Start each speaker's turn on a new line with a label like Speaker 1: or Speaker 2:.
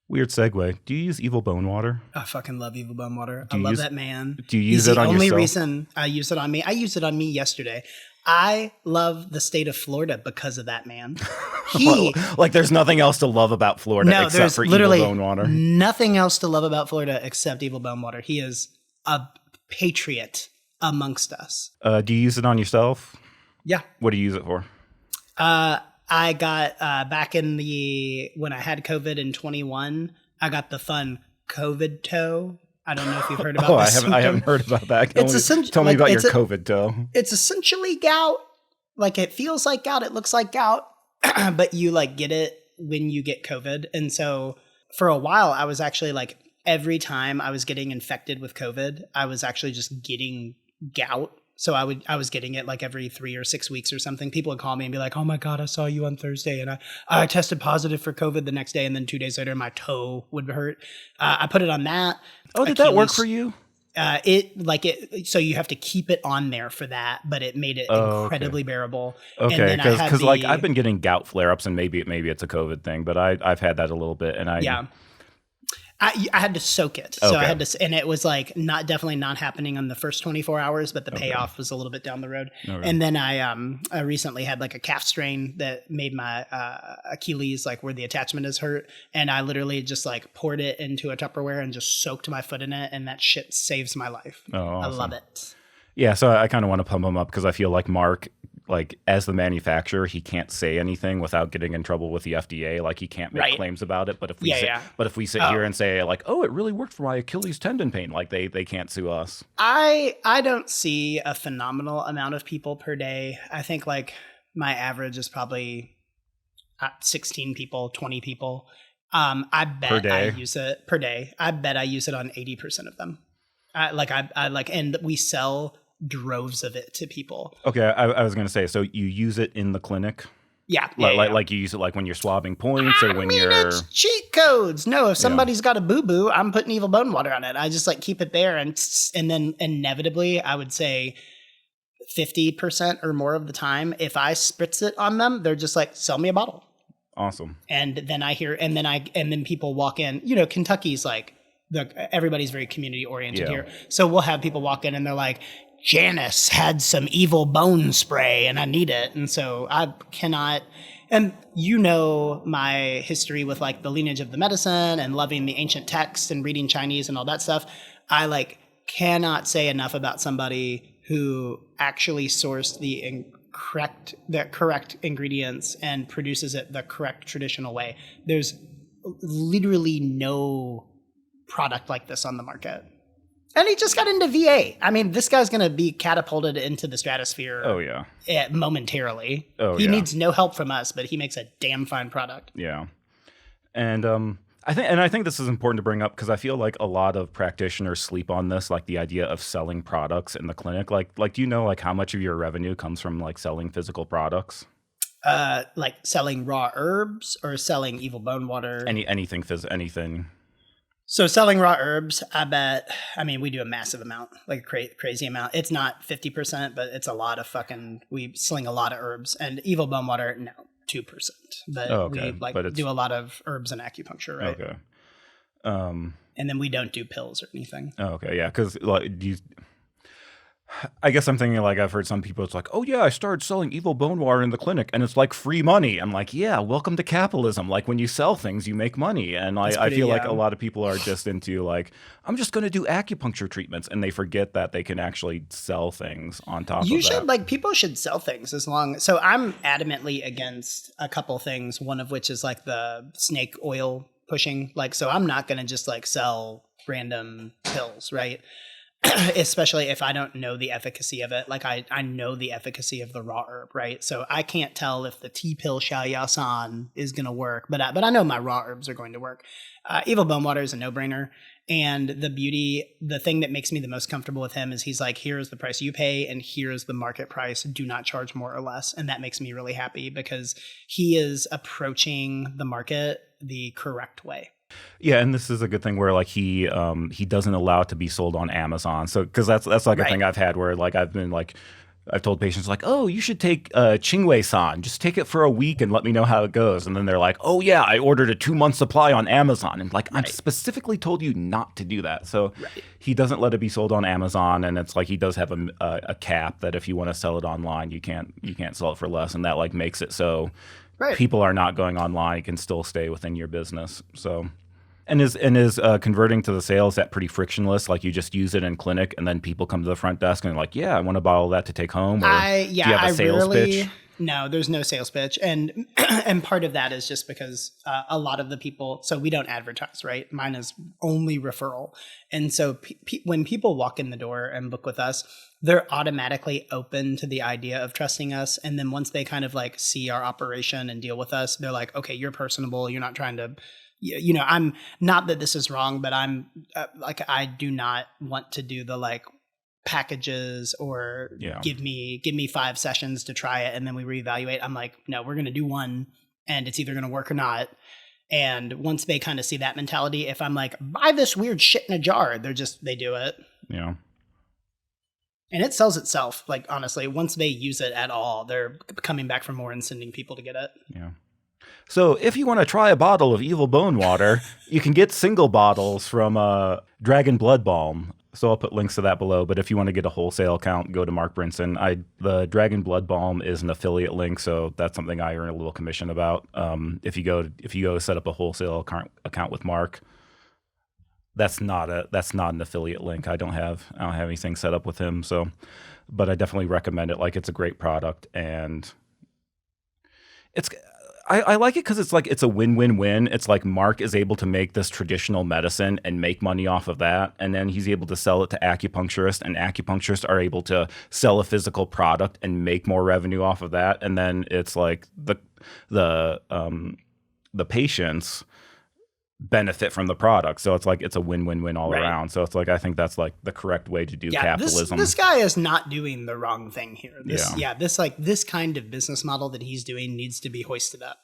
Speaker 1: Weird segue. Do you use Evil Bone Water?
Speaker 2: I fucking love Evil Bone Water.
Speaker 1: Do
Speaker 2: I
Speaker 1: you
Speaker 2: love
Speaker 1: use-
Speaker 2: that man.
Speaker 1: Do you
Speaker 2: He's
Speaker 1: use it
Speaker 2: the
Speaker 1: on
Speaker 2: only
Speaker 1: yourself?
Speaker 2: reason I use it on me. I used it on me yesterday. I love the state of Florida because of that man. He
Speaker 1: Like, there's nothing else to love about Florida
Speaker 2: no,
Speaker 1: except
Speaker 2: there's
Speaker 1: for
Speaker 2: literally
Speaker 1: Evil Bone Water.
Speaker 2: nothing else to love about Florida except Evil Bone Water. He is a patriot amongst us.
Speaker 1: Do you use it on yourself?
Speaker 2: Yeah.
Speaker 1: What do you use it for?
Speaker 2: I got back in when I had COVID in 21, I got the fun COVID toe. I don't know if you've heard about this.
Speaker 1: I haven't heard about that. Tell me about your COVID toe.
Speaker 2: It's essentially gout. Like, it feels like gout. It looks like gout, but you like get it when you get COVID. And so for a while, I was actually like, every time I was getting infected with COVID, I was actually just getting gout. So I was getting it like every 3 or 6 weeks or something. People would call me and be like, "Oh my God, I saw you on Thursday and I tested positive for COVID the next day." And then 2 days later, my toe would hurt. I put it on that.
Speaker 1: Oh, did that work for you?
Speaker 2: So you have to keep it on there for that, but it made it incredibly bearable.
Speaker 1: Okay, because like I've been getting gout flare-ups, and maybe it's a COVID thing, but I've had that a little bit, and
Speaker 2: I had to soak it. So I had to, and it was like definitely not happening on the first 24 hours, but the payoff was a little bit down the road. Okay. And then I recently had like a calf strain that made my Achilles, like where the attachment is hurt. And I literally just like poured it into a Tupperware and just soaked my foot in it. And that shit saves my life. Oh, awesome. I love it.
Speaker 1: Yeah. So I kind of want to pump him up because I feel like Mark, like as the manufacturer, he can't say anything without getting in trouble with the FDA. Like he can't make claims about it. But if we sit here and say like, "Oh, it really worked for my Achilles tendon pain," like they can't sue us.
Speaker 2: I don't see a phenomenal amount of people per day. I think like my average is probably 16 people, 20 people. I bet I use it per day. I bet I use it on 80% of them. And we sell droves of it to people.
Speaker 1: Okay, I was going to say, so you use it in the clinic?
Speaker 2: Yeah.
Speaker 1: Like you use it like when you're swabbing points or when you're...
Speaker 2: it's cheat codes. No, if somebody's got a boo-boo, I'm putting Evil Bone Water on it. I just like keep it there. And then inevitably, I would say 50% or more of the time, if I spritz it on them, they're just like, sell me a bottle.
Speaker 1: Awesome.
Speaker 2: And then I hear, and then people walk in, Kentucky's like, everybody's very community oriented here. So we'll have people walk in and they're like, "Janice had some Evil Bone spray and I need it." And so I cannot, and my history with like the lineage of the medicine and loving the ancient texts and reading Chinese and all that stuff. I like cannot say enough about somebody who actually sourced the correct ingredients and produces it the correct traditional way. There's literally no product like this on the market. And he just got into VA. I mean, this guy's going to be catapulted into the stratosphere.
Speaker 1: Oh, yeah.
Speaker 2: Momentarily.
Speaker 1: He
Speaker 2: needs no help from us, but he makes a damn fine product.
Speaker 1: Yeah. And I think this is important to bring up because I feel like a lot of practitioners sleep on this, like the idea of selling products in the clinic. Like do you know like how much of your revenue comes from like selling physical products?
Speaker 2: Like selling raw herbs or selling Evil Bone Water?
Speaker 1: Anything.
Speaker 2: So selling raw herbs, we do a massive amount, like a crazy amount. It's not 50%, but it's a lot of we sling a lot of herbs. And Evil Bone Water, no, 2%. But we do a lot of herbs and acupuncture, right?
Speaker 1: Okay.
Speaker 2: And then we don't do pills or anything.
Speaker 1: Oh, okay, yeah, because I guess I'm thinking like I've heard some people, it's like, "Oh yeah, I started selling Evil Bone Water in the clinic and it's like free money." I'm like, yeah, welcome to capitalism. Like when you sell things, you make money. And I feel like a lot of people are just into like, I'm just going to do acupuncture treatments. And they forget that they can actually sell things on top of that.
Speaker 2: People should sell things so I'm adamantly against a couple things. One of which is like the snake oil pushing. So I'm not going to just like sell random pills, right? Especially if I don't know the efficacy of it. Like I know the efficacy of the raw herb, right? So I can't tell if the tea pill Xiaoyasan is going to work, but I know my raw herbs are going to work. Evil Bone Water is a no-brainer. And the thing that makes me the most comfortable with him is he's like, here's the price you pay and here's the market price. Do not charge more or less. And that makes me really happy because he is approaching the market the correct way.
Speaker 1: Yeah, and this is a good thing where like he doesn't allow it to be sold on Amazon. So because that's like a thing I've had where like I've been like I've told patients like, oh, you should take Chingwei-san. Just take it for a week and let me know how it goes. And then they're like, oh, yeah, I ordered a 2-month supply on Amazon. And like, I'm specifically told you not to do that. So he doesn't let it be sold on Amazon. And it's like he does have a cap that if you want to sell it online, you can't sell it for less. And that like makes it so people are not going online. You can still stay within your business. So. And is converting to the sale, is that pretty frictionless? Like you just use it in clinic and then people come to the front desk and they're like, yeah, I want a bottle of that to take home. Or do you have a sales pitch?
Speaker 2: No, there's no sales pitch. And part of that is just because a lot of the people, so we don't advertise, right? Mine is only referral. And so when people walk in the door and book with us, they're automatically open to the idea of trusting us. And then once they kind of like see our operation and deal with us, they're like, okay, you're personable. You're not trying to... You know, I'm not that this is wrong, but I'm like, I do not want to do the like packages or give me 5 sessions to try it and then we reevaluate. I'm like, no, we're going to do one and it's either going to work or not. And once they kind of see that mentality, if I'm like, buy this weird shit in a jar, they do it.
Speaker 1: Yeah.
Speaker 2: And it sells itself. Like, honestly, once they use it at all, they're coming back for more and sending people to get it.
Speaker 1: Yeah. So if you want to try a bottle of Evil Bone Water, you can get single bottles from Dragon Blood Balm. So I'll put links to that below. But if you want to get a wholesale account, go to Mark Brinson. The Dragon Blood Balm is an affiliate link, so that's something I earn a little commission about. If you go set up a wholesale account with Mark, that's not an affiliate link. I don't have anything set up with him. So, but I definitely recommend it. Like, it's a great product, and I like it because it's a win-win-win. It's like Mark is able to make this traditional medicine and make money off of that, and then he's able to sell it to acupuncturists, and acupuncturists are able to sell a physical product and make more revenue off of that. And then it's like the patients benefit from the product. So it's like it's a win-win-win all around. So it's like I think that's like the correct way to do capitalism.
Speaker 2: This guy is not doing the wrong thing here. This kind of business model that he's doing needs to be hoisted up.